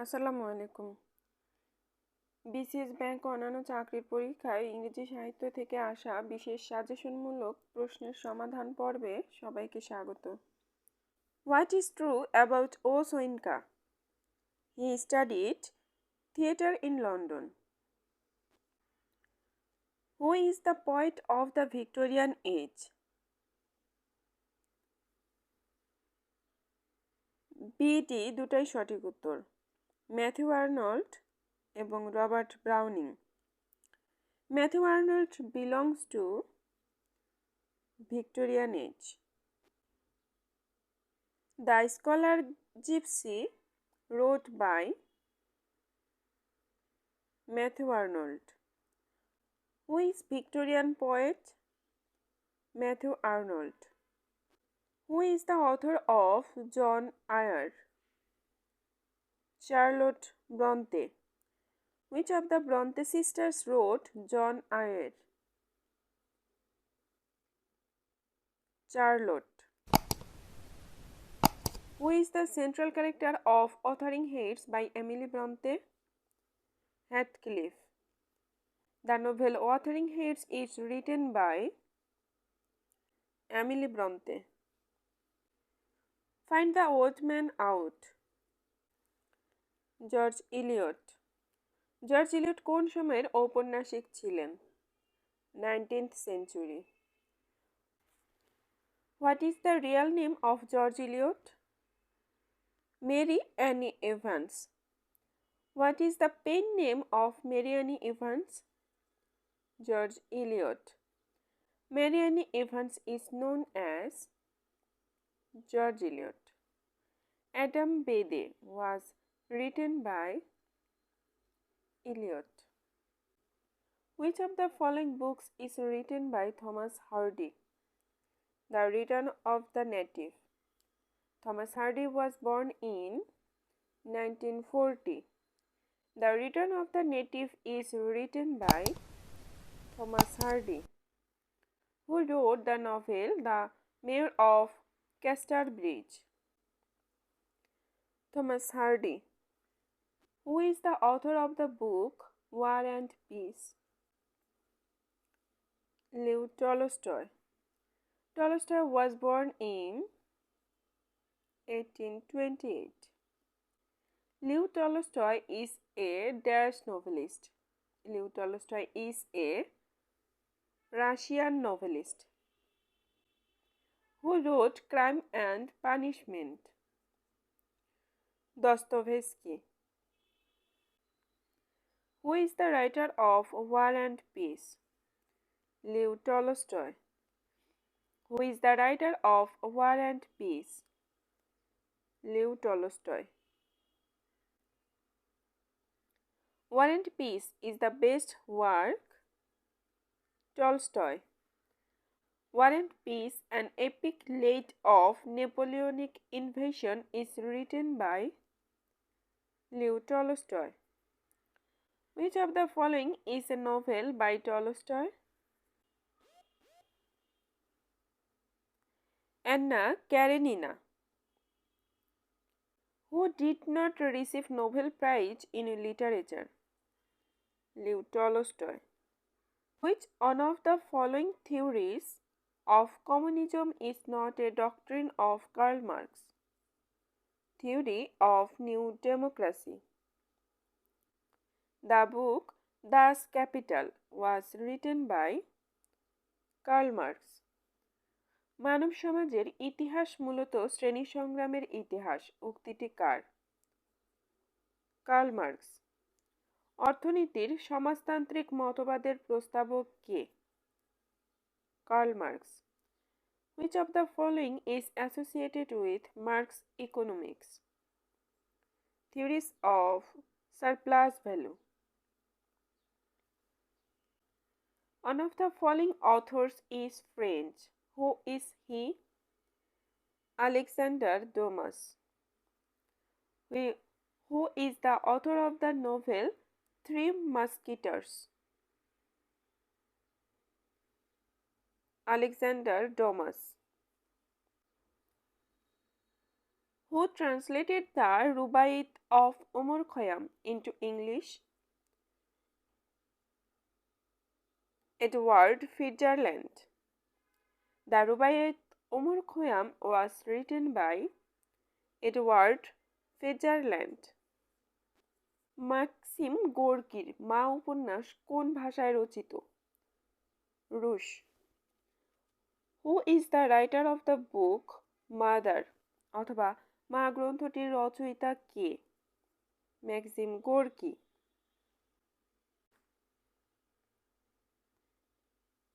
আসসালামু আলাইকুম। BCS bank ও অন্যান্য চাকরির পরীক্ষায় ইংরেজি সাহিত্য থেকে আসা বিশেষ সাজেশনমূলক প্রশ্নের সমাধান পর্বে সবাইকে স্বাগত। What is true about O Soyinka? He studied theatre in London. Who is the poet of the Victorian age? B D দুটাই সঠিক উত্তর। ম্যাথিউ আর্নল্ড এবং Robert Browning. Matthew Arnold belongs to Victorian age. The Scholar Gypsy, wrote by Matthew Arnold. Who is Victorian poet? Matthew Arnold. Who is the author of John Eyre? Charlotte Bronte. Which of the Bronte sisters wrote John Eyre? Charlotte. Who is the central character of Wuthering Heights by Emily Bronte? Heathcliff. The novel Wuthering Heights is written by Emily Bronte. Find the old man out. George Eliot. George Eliot কোন সময়ের ঔপন্যাসিক ছিলেন? 19th century. What is the real name of George Eliot? Mary Annie Evans. What is the pen name of Mary Annie Evans? George Eliot. Mary Annie Evans is known as George Eliot. Adam Bede was written by Eliot. Which of the following books is written by Thomas Hardy? The Return of the Native. Thomas Hardy was born in 1940. The Return of the Native is written by Thomas Hardy. Who wrote the novel The Mayor of Casterbridge? Thomas Hardy. Who is the author of the book War and Peace? Lev Tolstoy. Tolstoy was born in 1828. Lev Tolstoy is a dash novelist. Lev Tolstoy is a Russian novelist. Who wrote Crime and Punishment? Dostoevsky. Who is the writer of War and Peace? Lev Tolstoy. Who is the writer of War and Peace? Lev Tolstoy. War and Peace is the best work. Tolstoy. War and Peace, an epic tale of Napoleonic invasion, is written by Lev Tolstoy. Which of the following is a novel by Tolstoy? Anna Karenina. Who did not receive Nobel Prize in Literature? Lev Tolstoy. Which one of the following theories of communism is not a doctrine of Karl Marx? Theory of New Democracy. The book Das Kapital was written by Karl Marx. মানব সমাজের ইতিহাস মূলত শ্রেণী সংগ্রামের ইতিহাস উক্তিটি কার? Karl Marx. অর্থনীতির সমাজতান্ত্রিক মতবাদের প্রস্তাবক কে? Karl Marx. Which of the following is associated with Marx economics? Theories of surplus value. One of the following authors is French. Who is he? Alexander Dumas. Who is the author of the novel Three Musketeers? Alexander Dumas. Who translated the Rubaiyat of Umar Khayyam into English? Edward Fitzgerald. The Rubaiyat Umar Khayyam was written by Edward Fitzgerald. Maxim গোর্কির মা উপন্যাস কোন ভাষায় রচিত? রুশ। Who is the writer of the book mother অথবা মা গ্রন্থটির রচয়িতা কে? Maxim Gorky.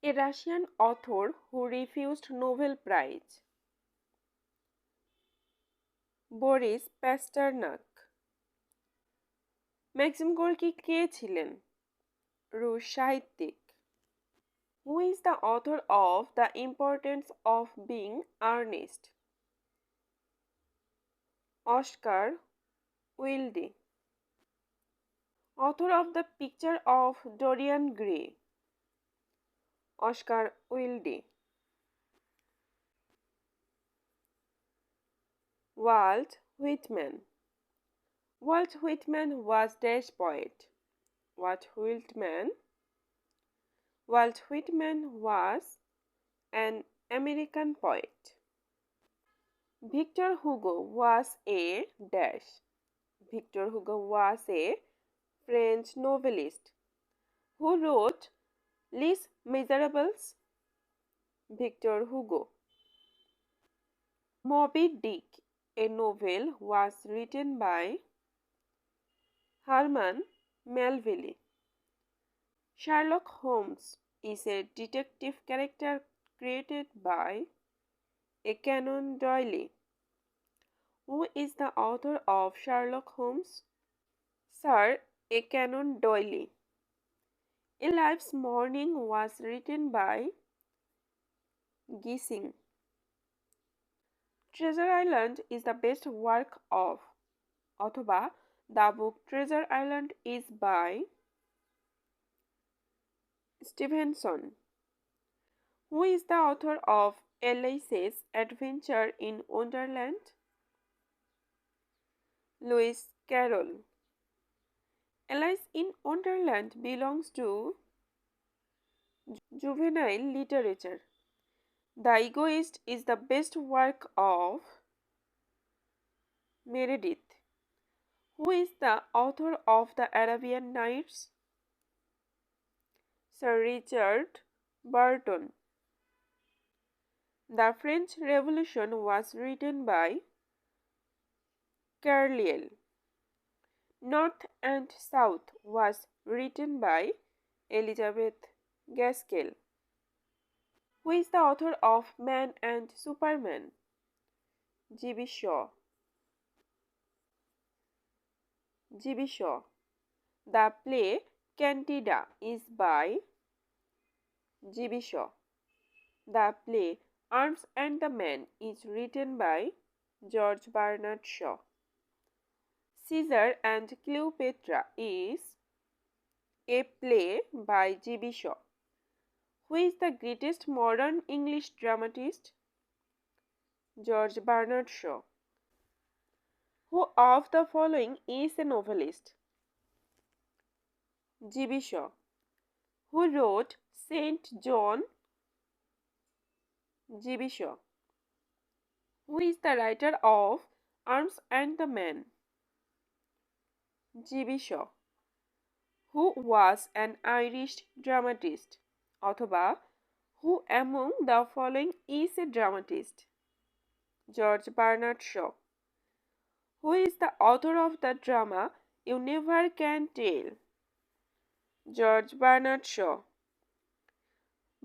A Russian author who refused Nobel Prize. Boris Pasternak. Maxim Gorky কে ছিলেন? রুশ সাহিত্যিক। Who is the author of The Importance of Being Earnest? Oscar Wilde. Author of The Picture of Dorian Gray. Oscar Wilde. Walt Whitman. Walt Whitman was dash poet. Walt Whitman was an American poet. Victor Hugo was a dash. Victor Hugo was a French novelist who wrote Les Miserables. Victor Hugo. Moby Dick, a novel, was written by Herman Melville. Sherlock Holmes is a detective character created by A. Conan Doyle. Who is the author of Sherlock Holmes? Sir A. Conan Doyle. A Life's Morning was written by Gissing. Treasure Island is the best work of অথবা The book Treasure Island is by Stevenson. Who is the author of Alice's Adventure in Wonderland? Lewis Carroll. Alice in Wonderland belongs to juvenile literature. The Egoist is the best work of Meredith. Who is the author of The Arabian Nights? Sir Richard Burton. The French Revolution was written by Carlyle. North and South was written by Elizabeth Gaskell. Who is the author of Man and Superman? G.B. Shaw. G.B. Shaw. The play Candida is by G.B. Shaw. The play Arms and the Man is written by George Bernard Shaw. Caesar and Cleopatra is a play by G.B. Shaw. Who is the greatest modern English dramatist? George Bernard Shaw. Who of the following is a novelist? G.B. Shaw. Who wrote Saint John? G.B. Shaw. Who is the writer of Arms and the Man? G.B. Shaw. Who was an Irish dramatist? অথবা who among the following is a dramatist? George Bernard Shaw. Who is the author of the drama You Never Can Tell? George Bernard Shaw.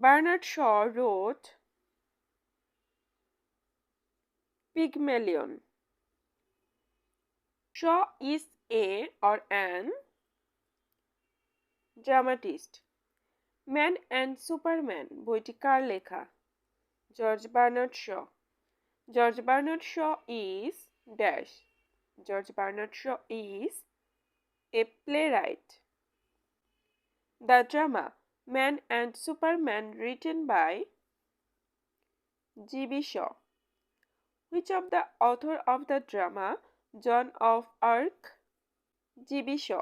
Bernard Shaw wrote Pygmalion. Shaw is a or an dramatist. Man and Superman বইটি কার লেখা? George Bernard Shaw. George Bernard Shaw is dash. George Bernard Shaw is a playwright. The drama Man and Superman written by G.B. Shaw. Which of the author of the drama Joan of Arc? G.B. Shaw.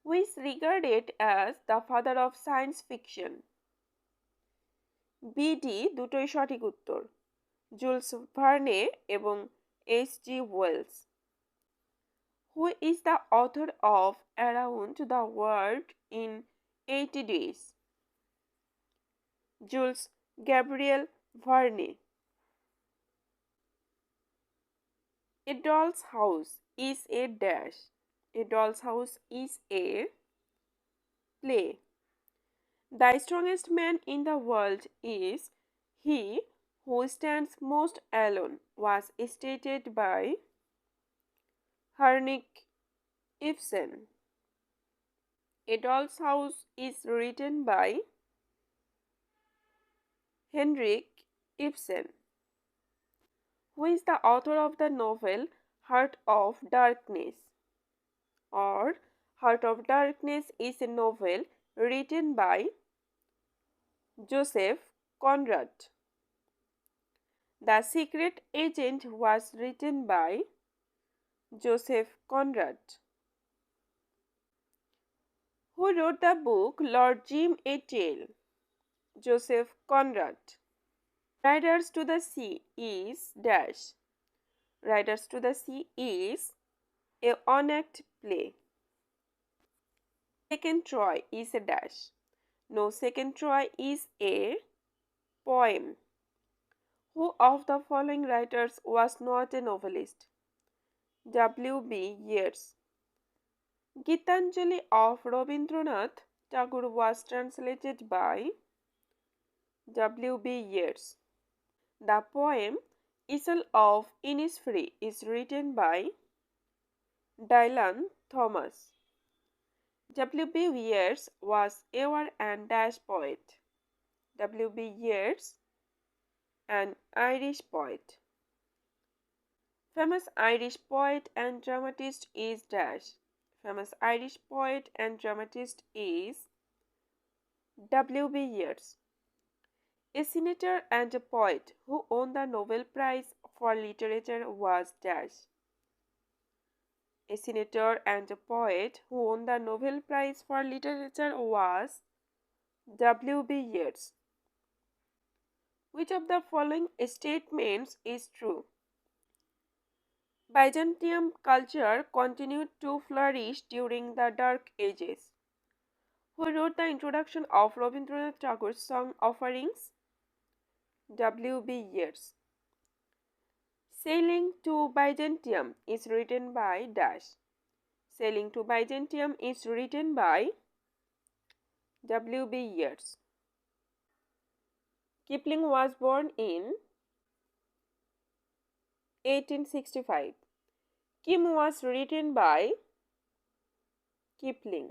Who is regarded as the father of science fiction? BD দুটোই সঠিক উত্তর, joules Verne এবং H.G. Wells. Who is the author of Around the World in 80 Days? Jules Gabriel Verne. A doll's house is a dash. A doll's house is a play. The strongest man in the world is he who stands most alone was stated by Henrik Ibsen. A doll's house is written by Henrik Ibsen. Who is the author of the novel Heart of Darkness? Or Heart of Darkness is a novel written by Joseph Conrad. The Secret Agent was written by Joseph Conrad. Who wrote the book Lord Jim a Tale? Joseph Conrad. Riders to the Sea is dash. Riders to the Sea is a one-act play. Second Troy is a dash. No Second Troy is a poem. Who of the following writers was not a novelist? W.B. Yeats. Gitanjali of Rabindranath Tagore was translated by W.B. Yeats. The poem Isle of Innisfree is written by Dylan Thomas. W.B. Yeats was a war and dash poet. W.B. Yeats, an Irish poet. Famous Irish poet and dramatist is dash. Famous Irish poet and dramatist is W.B. Yeats. A senator and a poet who won the Nobel Prize for Literature was dash. A senator and a poet who won the Nobel Prize for Literature was W.B. Yeats. Which of the following statements is true? Byzantium culture continued to flourish during the Dark Ages. Who wrote the introduction of Rabindranath Tagore's song Offerings? W.B. Yeats. Sailing to Byzantium is written by dash. Sailing to Byzantium is written by W.B. Yeats. Kipling was born in 1865. Kim was written by Kipling.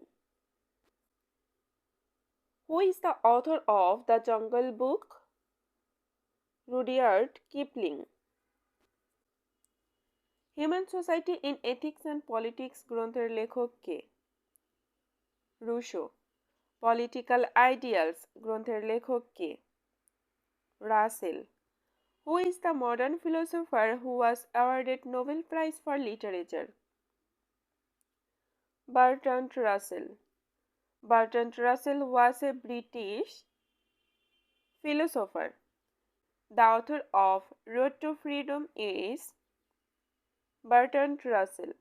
Who is the author of The Jungle Book? Rudyard Kipling. Human Society in Ethics and Politics গ্রন্থের লেখক কে? Russo. Political Ideals গ্রন্থের লেখক কে? Rasel. Who is the modern philosopher who was awarded Nobel Prize for Literature? Bertrand Russell. Bertrand Russell was a British philosopher. The author of Road to Freedom is Bertrand Russell.